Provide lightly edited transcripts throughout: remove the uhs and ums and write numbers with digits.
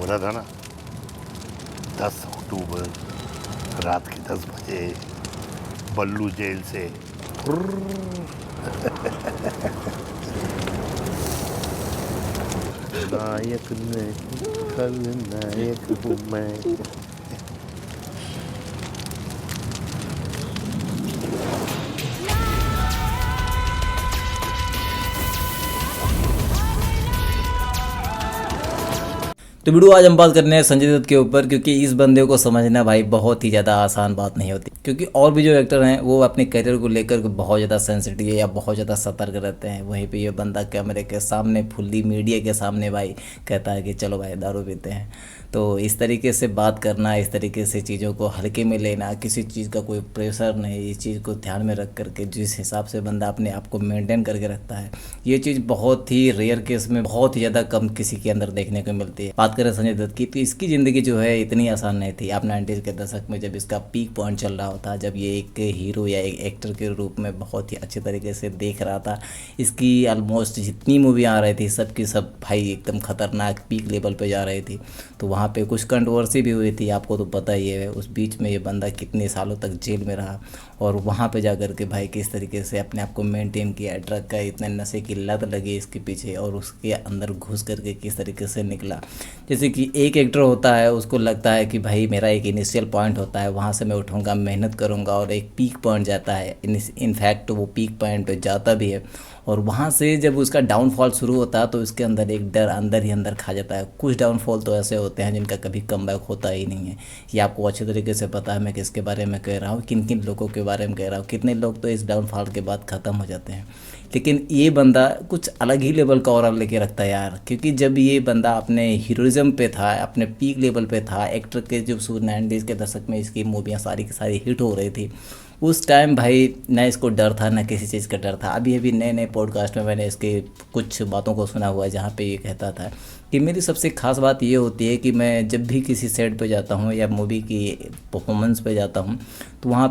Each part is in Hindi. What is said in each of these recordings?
बोला था ना, 10 अक्टूबर रात के 10 बजे बल्लू जेल से नायक नहीं खलनायक हूँ मैं। तो वीडियो आज हम बात करने हैं संजय दत्त के ऊपर, क्योंकि इस बंदे को समझना भाई बहुत ही ज़्यादा आसान बात नहीं होती। क्योंकि और भी जो एक्टर हैं वो अपने करियर को लेकर बहुत ज़्यादा सेंसिटिव या बहुत ज़्यादा सतर्क रहते हैं, वहीं पे ये बंदा कैमरे के सामने फुल्ली मीडिया के सामने भाई कहता है कि चलो भाई दारू पीते हैं। तो इस तरीके से बात करना, इस तरीके से चीज़ों को हल्के में लेना, किसी चीज़ का कोई प्रेशर नहीं, इस चीज़ को ध्यान में रख करके जिस हिसाब से बंदा अपने आप को मेंटेन करके रखता है, ये चीज़ बहुत ही रेयर केस में बहुत ही ज़्यादा कम किसी के अंदर देखने को मिलती है। बात करें संजय दत्त की, तो इसकी ज़िंदगी जो है इतनी आसान नहीं थी। आप 90s के दशक में जब इसका पीक पॉइंट चल रहा होता, जब ये एक हीरो या एक एक्टर के रूप में बहुत ही अच्छे तरीके से देख रहा था, इसकी ऑलमोस्ट जितनी मूवियाँ आ रही थी सब की सब भाई एकदम खतरनाक पीक लेवल पे जा रही थी। तो वहाँ पे कुछ कंट्रोवर्सी भी हुई थी, आपको तो पता ही है। उस बीच में ये बंदा कितने सालों तक जेल में रहा और वहाँ पे जा कर के भाई किस तरीके से अपने आप को मेंटेन किया। ड्रग का इतने नशे की लत लगी इसके पीछे और उसके अंदर घुस करके किस तरीके से निकला। जैसे कि एक एक्टर होता है, उसको लगता है कि भाई मेरा एक इनिशियल पॉइंट होता है, वहाँ से मैं उठूँगा, मेहनत करूँगा और एक पीक पॉइंट जाता है। इनफैक्ट वो पीक पॉइंट पे जाता भी है और वहाँ से जब उसका डाउनफॉल शुरू होता है तो उसके अंदर एक डर अंदर ही अंदर खा जाता है। कुछ डाउनफॉल तो ऐसे होते हैं जिनका कभी कमबैक होता ही नहीं है। ये आपको अच्छे तरीके से पता है मैं किसके बारे में कह रहा हूँ, किन किन लोगों के बारे में कह रहा हूँ। कितने लोग तो इस डाउनफॉल के बाद ख़त्म हो जाते हैं, लेकिन ये बंदा कुछ अलग ही लेवल का ऑरा लेके रखता है यार। क्योंकि जब ये बंदा अपने हीरोइज्म पे था, अपने पीक लेवल पे था, एक्टर के जो 90s के दशक में इसकी मूवियाँ सारी की सारी हिट हो रही थी, उस टाइम भाई ना इसको डर था ना किसी चीज़ का डर था। अभी अभी नए नए पॉडकास्ट में मैंने इसके कुछ बातों को सुना हुआ है जहाँ पे ये कहता था कि मेरी सबसे ख़ास बात ये होती है कि मैं जब भी किसी सेट पे जाता हूँ या मूवी की परफॉर्मेंस पे जाता हूँ तो वहाँ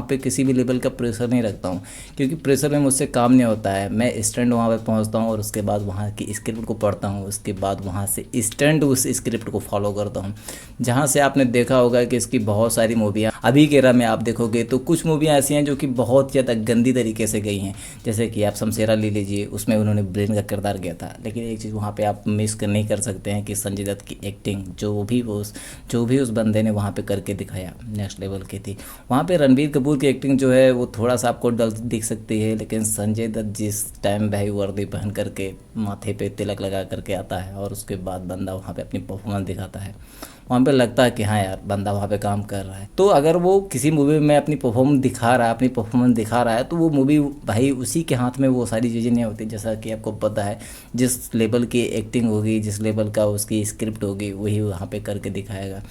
पे किसी भी लेवल का प्रेशर नहीं रखता हूँ, क्योंकि प्रेशर में मुझसे काम नहीं होता है। मैं इंस्टेंट वहाँ पे पहुँचता हूँ और उसके बाद वहाँ की स्क्रिप्ट को पढ़ता हूँ, उसके बाद वहाँ से इंस्टेंट उस स्क्रिप्ट को फॉलो करता हूँ। जहाँ से आपने देखा होगा कि इसकी बहुत सारी मूवियाँ अभी के era में आप देखोगे तो कुछ मूवियाँ ऐसी हैं जो कि बहुत ज़्यादा गंदी तरीके से गई हैं। जैसे कि आप शमशेरा ले लीजिए, उसमें उन्होंने ब्रेन का किरदार किया था, लेकिन एक चीज़ वहाँ पे आप मिस नहीं कर सकते हैं कि संजय दत्त की एक्टिंग जो भी उस बंदे ने वहाँ पे करके दिखाया नेक्स्ट लेवल की थी। वहाँ पे रणबीर कपूर की एक्टिंग जो है वो थोड़ा सा आपको डल दिख सकती है, लेकिन संजय दत्त जिस टाइम भाई वर्दी पहन करके माथे पे तिलक लगा करके आता है और उसके बाद बंदा वहाँ पे अपनी परफॉर्मेंस दिखाता है, वहाँ पे लगता है कि हाँ यार बंदा वहाँ पे काम कर रहा है। तो अगर वो किसी मूवी में अपनी परफॉर्मेंस दिखा रहा है तो वो मूवी भाई उसी के हाथ में वो सारी चीज़ें नहीं होती। जैसा कि आपको पता है जिस लेवल की एक्टिंग होगी, जिस लेवल का उसकी स्क्रिप्ट होगी, वही वहाँ पे करके दिखाएगा।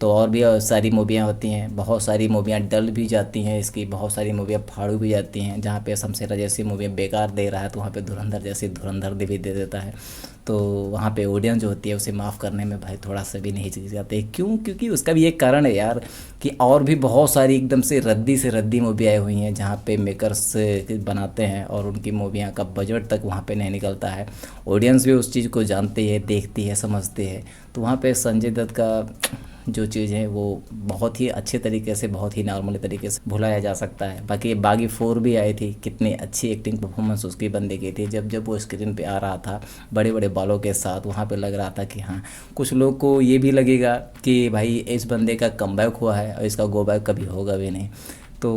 तो और भी सारी मूवियाँ होती हैं, बहुत सारी मूवियाँ डल भी जाती हैं इसकी, बहुत सारी मूवियाँ फाड़ू भी जाती हैं। जहाँ पे शमशेरा जैसी मूवियाँ बेकार दे रहा है तो वहाँ पे धुरंधर जैसी धुरंधर भी दे देता है। तो वहाँ पे ऑडियंस जो होती है उसे माफ़ करने में भाई थोड़ा सा भी नहीं हिचकिचाते। क्यों? क्योंकि उसका भी एक कारण है यार कि और भी बहुत सारी एकदम से रद्दी मूवी आई हुई हैं जहाँ पे मेकर्स बनाते हैं और उनकी मूवियाँ का बजट तक वहाँ पे नहीं निकलता है। ऑडियंस भी उस चीज़ को जानती है, देखती है, समझती है। तो वहाँ पे संजय दत्त का जो चीज़ है वो बहुत ही अच्छे तरीके से, बहुत ही नॉर्मल तरीके से भुलाया जा सकता है। बाकी बागी 4 भी आई थी, कितनी अच्छी एक्टिंग परफॉर्मेंस उसकी बंदे की थी। जब वो स्क्रीन पे आ रहा था बड़े बड़े बालों के साथ, वहाँ पे लग रहा था कि हाँ, कुछ लोग को ये भी लगेगा कि भाई इस बंदे का कमबैक हुआ है और इसका गो बैक कभी होगा भी नहीं। तो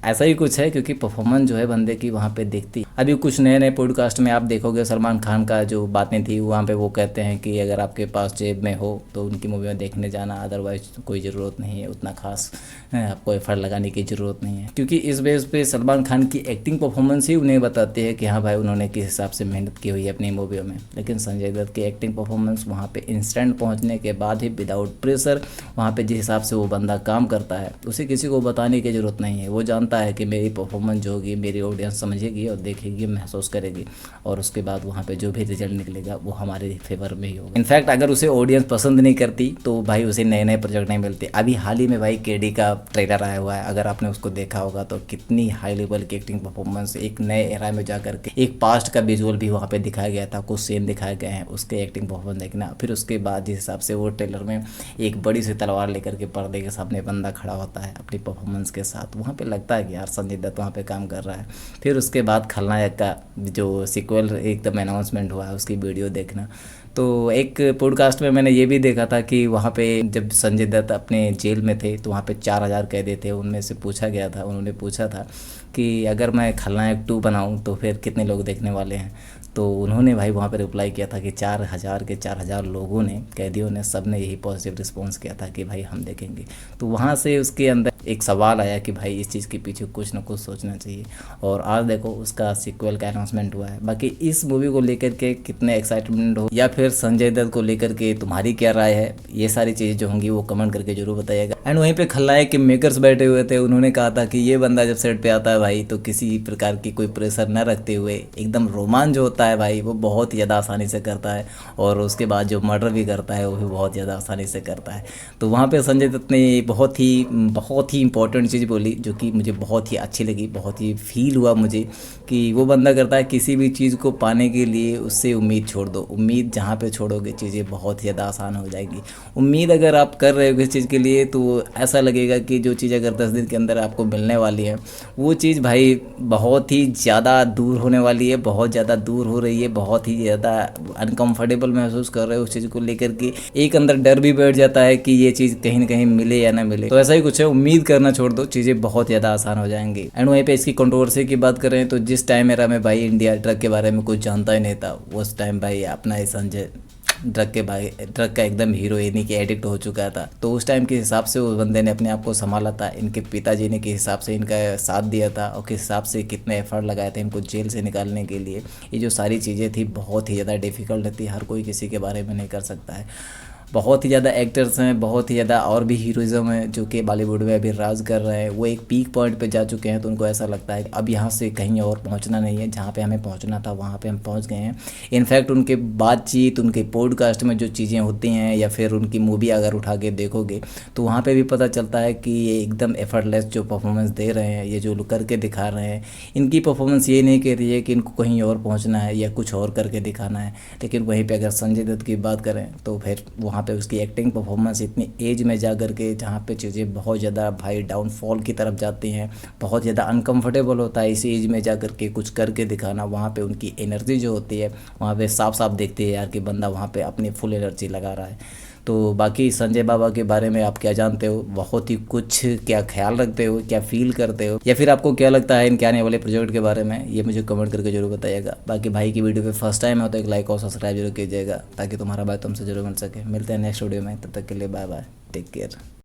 ऐसा ही कुछ है, क्योंकि परफॉर्मेंस जो है बंदे की वहाँ पे दिखती। अभी कुछ नए नए पॉडकास्ट में आप देखोगे सलमान खान का जो बातें थी वहाँ पे वो कहते हैं कि अगर आपके पास जेब में हो तो उनकी मूवियाँ देखने जाना, अदरवाइज कोई ज़रूरत नहीं है, उतना खास आपको एफर्ट लगाने की ज़रूरत नहीं है। क्योंकि इस बेस पे सलमान खान की एक्टिंग परफॉर्मेंस ही उन्हें बताती है कि हाँ भाई उन्होंने किस हिसाब से मेहनत की हुई है अपनी मूवियों में। लेकिन संजय दत्त की एक्टिंग परफॉर्मेंस वहाँ पे इंस्टेंट पहुँचने के बाद ही विदाउट प्रेशर वहाँ पे जिस हिसाब से वो बंदा काम करता है उसे किसी को बताने की ज़रूरत नहीं नहीं है। वो जानता है कि मेरी परफॉर्मेंस जो होगी मेरी ऑडियंस समझेगी और देखेगी, महसूस करेगी, और उसके बाद वहाँ पे जो भी रिजल्ट निकलेगा वो हमारे फेवर में ही होगा। इनफैक्ट अगर उसे ऑडियंस पसंद नहीं करती तो भाई उसे नए नए प्रोजेक्ट नहीं मिलते। अभी हाल ही में भाई केडी का ट्रेलर आया हुआ है, अगर आपने उसको देखा होगा तो कितनी हाई लेवल की एक्टिंग परफॉर्मेंस, एक नए एरा में जा करके एक पास्ट का विजुअल भी वहाँ पे दिखाया गया था, कुछ सीन दिखाए गए हैं, उसके एक्टिंग परफॉर्मेंस देखना। फिर उसके बाद जिस हिसाब से वो ट्रेलर में एक बड़ी सी तलवार लेकर के पर्दे के सामने बंदा खड़ा होता है अपनी परफॉर्मेंस के साथ, वहाँ पे लगता है कि यार संजय दत्त वहाँ पे काम कर रहा है। फिर उसके बाद खलनायक का जो सीक्वल एकदम अनाउंसमेंट हुआ है उसकी वीडियो देखना। तो एक पॉडकास्ट में मैंने ये भी देखा था कि वहाँ पे जब संजय दत्त अपने जेल में थे तो वहाँ पे 4000 कैदी थे, उनमें से पूछा गया था, उन्होंने पूछा था कि अगर मैं खलनायक 2 बनाऊँ तो फिर कितने लोग देखने वाले हैं। तो उन्होंने भाई वहाँ पे रिप्लाई किया था कि 4000 लोगों ने, कैदियों ने, सब ने यही पॉजिटिव रिस्पॉन्स किया था कि भाई हम देखेंगे। तो वहाँ से उसके अंदर एक सवाल आया कि भाई इस चीज़ के पीछे कुछ ना कुछ सोचना चाहिए, और आज देखो उसका सीक्वल का अनाउंसमेंट हुआ है। बाकी इस मूवी को लेकर के कितने एक्साइटमेंट हो या फिर संजय दत्त को लेकर के तुम्हारी क्या राय है, ये सारी चीज़ें जो होंगी वो कमेंट करके जरूर बताइएगा। एंड वहीं पे खलनायक के मेकर्स बैठे हुए थे, उन्होंने कहा था कि ये बंदा जब सेट पे आता है भाई तो किसी प्रकार की कोई प्रेशर न रखते हुए एकदम रोमांच जो होता है भाई वो बहुत ही ज़्यादा आसानी से करता है, और उसके बाद जो मर्डर भी करता है वो भी बहुत ज़्यादा आसानी से करता है। तो वहाँ पे संजय दत्त ने बहुत ही इंपॉर्टेंट चीज़ बोली जो कि मुझे बहुत ही अच्छी लगी, बहुत ही फील हुआ मुझे कि वो बंदा करता है किसी भी चीज़ को पाने के लिए उससे उम्मीद छोड़ दो। उम्मीद जहाँ पे छोड़ोगे चीज़ें बहुत ही ज़्यादा आसान हो जाएगी। उम्मीद अगर आप कर रहे हो किसी चीज़ के लिए तो ऐसा लगेगा कि जो चीज़ अगर 10 दिन के अंदर आपको मिलने वाली है वो चीज़ भाई बहुत ही ज़्यादा दूर होने वाली है, बहुत ज़्यादा दूर हो रही है, बहुत ही ज़्यादा अनकम्फर्टेबल महसूस कर रहे हो उस चीज़ को लेकर के। एक अंदर डर भी बैठ जाता है कि ये चीज़ कहीं ना कहीं मिले या ना मिले। तो ऐसा ही कुछ है, उम्मीद करना छोड़ दो, चीज़ें बहुत ज़्यादा आसान हो जाएंगी। एंड वहीं पे इसकी कंट्रोवर्सी की बात करें तो जिस टाइम मेरा में भाई इंडिया ड्रग के बारे में कुछ जानता ही नहीं था, उस टाइम भाई अपना ही संजय ड्रग का एकदम हीरोइनी के एडिक्ट हो चुका था। तो उस टाइम के हिसाब से उस बंदे ने अपने आप को संभाला था, इनके पिताजी ने किस हिसाब से इनका साथ दिया था और किस हिसाब से कितने एफर्ट लगाए थे इनको जेल से निकालने के लिए। ये जो सारी चीज़ें थी बहुत ही ज़्यादा डिफ़िकल्ट थी, हर कोई किसी के बारे में नहीं कर सकता है। बहुत ही ज़्यादा एक्टर्स हैं, बहुत ही ज़्यादा और भी हीरोइज़म है जो कि बॉलीवुड में अभी राज कर रहे हैं, वो एक पीक पॉइंट पे जा चुके हैं। तो उनको ऐसा लगता है कि अब यहाँ से कहीं और पहुँचना नहीं है, जहाँ पे हमें पहुँचना था वहाँ पे हम पहुँच गए हैं। इनफैक्ट उनके बातचीत, उनके पॉडकास्ट में जो चीज़ें होती हैं या फिर उनकी मूवी अगर उठा के देखोगे तो वहाँ पर भी पता चलता है कि ये एकदम एफर्टलेस जो परफॉर्मेंस दे रहे हैं, ये जो करके दिखा रहे हैं, इनकी परफॉर्मेंस ये नहीं कह रही है कि इनको कहीं और पहुँचना है या कुछ और करके दिखाना है। लेकिन वहीं पर अगर संजय दत्त की बात करें तो फिर वहाँ पे उसकी एक्टिंग परफॉर्मेंस इतनी एज में जा कर के जहाँ पे चीज़ें बहुत ज़्यादा भाई डाउनफॉल की तरफ जाती हैं, बहुत ज़्यादा अनकंफर्टेबल होता है इस एज में जा कर के कुछ करके दिखाना। वहाँ पे उनकी एनर्जी जो होती है वहाँ पे साफ साफ देखते हैं यार कि बंदा वहाँ पे अपनी फुल एनर्जी लगा रहा है। तो बाकी संजय बाबा के बारे में आप क्या जानते हो, बहुत ही कुछ क्या ख्याल रखते हो, क्या फील करते हो, या फिर आपको क्या लगता है इनके आने वाले प्रोजेक्ट के बारे में, ये मुझे कमेंट करके जरूर बताइएगा। बाकी भाई की वीडियो पे फर्स्ट टाइम है तो एक लाइक और सब्सक्राइब जरूर कीजिएगा ताकि तुम्हारा बात तुमसे जरूर मिल सके। मिलते हैं नेक्स्ट वीडियो में, तब तक के लिए बाय बाय, टेक केयर।